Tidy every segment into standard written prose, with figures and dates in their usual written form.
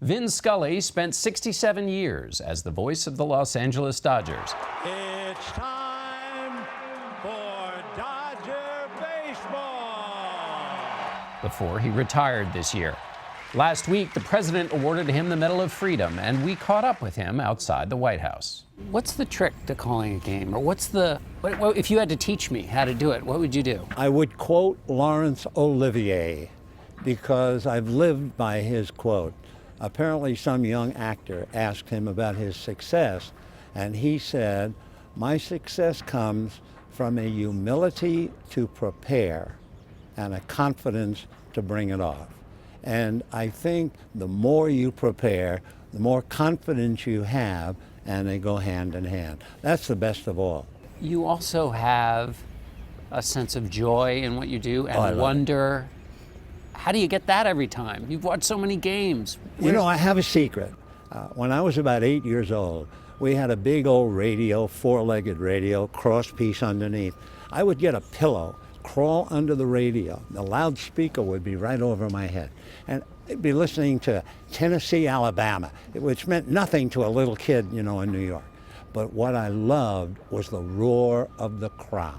Vin Scully spent 67 years as the voice of the Los Angeles Dodgers. It's time for Dodger baseball! Before he retired this year. Last week, the president awarded him the Medal of Freedom, and we caught up with him outside the White House. What's the trick to calling a game? Or if you had to teach me how to do it, what would you do? I would quote Laurence Olivier because I've lived by his quote. Apparently some young actor asked him about his success, and he said, "My success comes from a humility to prepare and a confidence to bring it off." And I think the more you prepare, the more confidence you have, and they go hand in hand. That's the best of all. You also have a sense of joy in what you do and wonder. How do you get that every time? You've watched so many games. You know, I have a secret. When I was about 8 years old, we had a big old radio, four-legged radio, cross piece underneath. I would get a pillow, crawl under the radio. The loudspeaker would be right over my head. And I'd be listening to Tennessee, Alabama, which meant nothing to a little kid, you know, in New York. But what I loved was the roar of the crowd.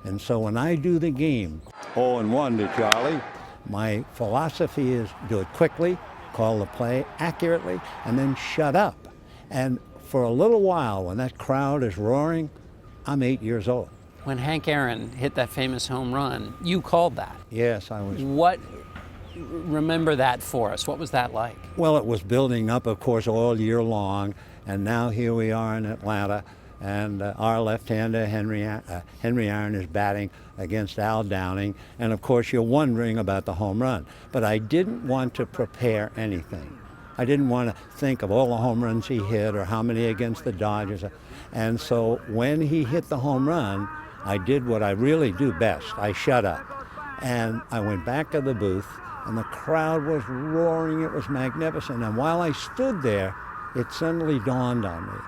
And so when I do the game, 0-1 to Charlie, my philosophy is do it quickly, call the play accurately, and then shut up. And for a little while, when that crowd is roaring, I'm 8 years old. When Hank Aaron hit that famous home run, you called that. Yes, I was. Remember that for us. What was that like? Well, it was building up, of course, all year long, and now here we are in Atlanta, and our left-hander, Henry Aaron, is batting against Al Downing, and of course you're wondering about the home run. But I didn't want to prepare anything. I didn't want to think of all the home runs he hit or how many against the Dodgers. And so when he hit the home run, I did what I really do best. I shut up. And I went back to the booth, and the crowd was roaring. It was magnificent. And while I stood there, it suddenly dawned on me.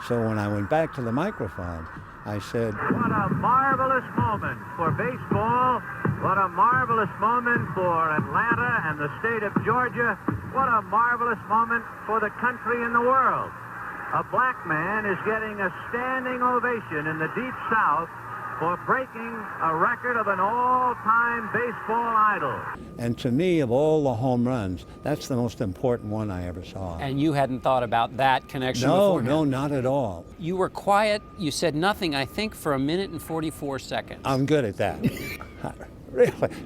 So when I went back to the microphone, I said, "What a marvelous moment for baseball. What a marvelous moment for Atlanta and the state of Georgia. What a marvelous moment for the country and the world. A black man is getting a standing ovation in the Deep South for breaking a record of an all-time baseball idol." And to me, of all the home runs, that's the most important one I ever saw. And you hadn't thought about that connection beforehand? No, not at all. You were quiet. You said nothing, I think, for 1 minute and 44 seconds. I'm good at that.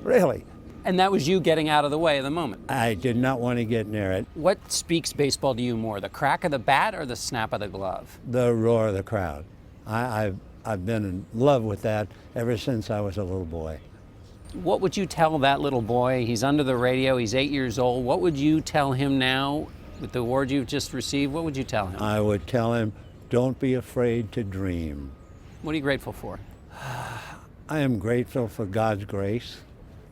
Really. And that was you getting out of the way of the moment. I did not want to get near it. What speaks baseball to you more, the crack of the bat or the snap of the glove? The roar of the crowd. I've been in love with that ever since I was a little boy. What would you tell that little boy? He's under the radio, he's 8 years old. What would you tell him now with the award you've just received? What would you tell him? I would tell him, don't be afraid to dream. What are you grateful for? I am grateful for God's grace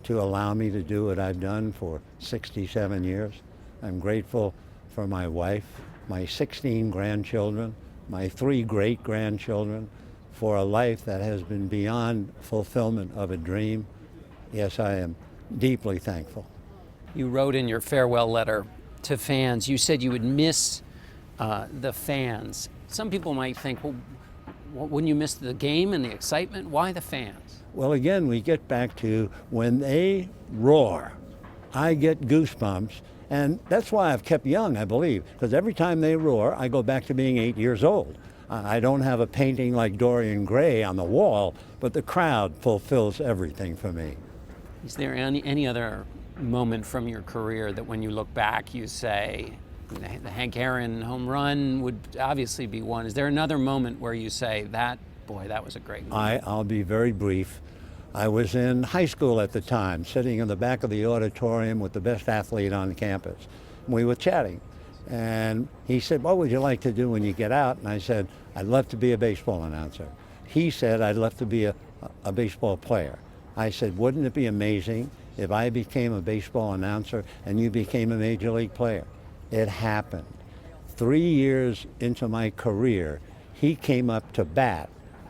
to allow me to do what I've done for 67 years. I'm grateful for my wife, my 16 grandchildren, my 3 great-grandchildren, for a life that has been beyond fulfillment of a dream. Yes, I am deeply thankful. You wrote in your farewell letter to fans, you said you would miss the fans. Some people might think, well, wouldn't you miss the game and the excitement? Why the fans? Well, again, we get back to when they roar, I get goosebumps. And that's why I've kept young, I believe, because every time they roar, I go back to being 8 years old. I don't have a painting like Dorian Gray on the wall, but the crowd fulfills everything for me. Is there any other moment from your career that when you look back, you say, the Hank Aaron home run would obviously be one. Is there another moment where you say, that was a great moment? I'll be very brief. I was in high school at the time, sitting in the back of the auditorium with the best athlete on campus. We were chatting, and he said, what would you like to do when you get out? And I said, I'd love to be a baseball announcer. He said, I'd love to be a baseball player. I said, wouldn't it be amazing if I became a baseball announcer and you became a major league player? It happened. 3 years into my career, he came up to bat.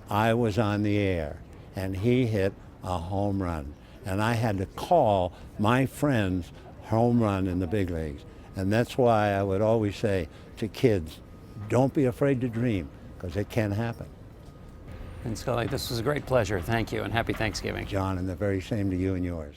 I was on the air, and he hit a home run. And I had to call my friend's home run in the big leagues. And that's why I would always say to kids, don't be afraid to dream, because it can happen. Vin Scully, this was a great pleasure. Thank you, and happy Thanksgiving. John, and the very same to you and yours.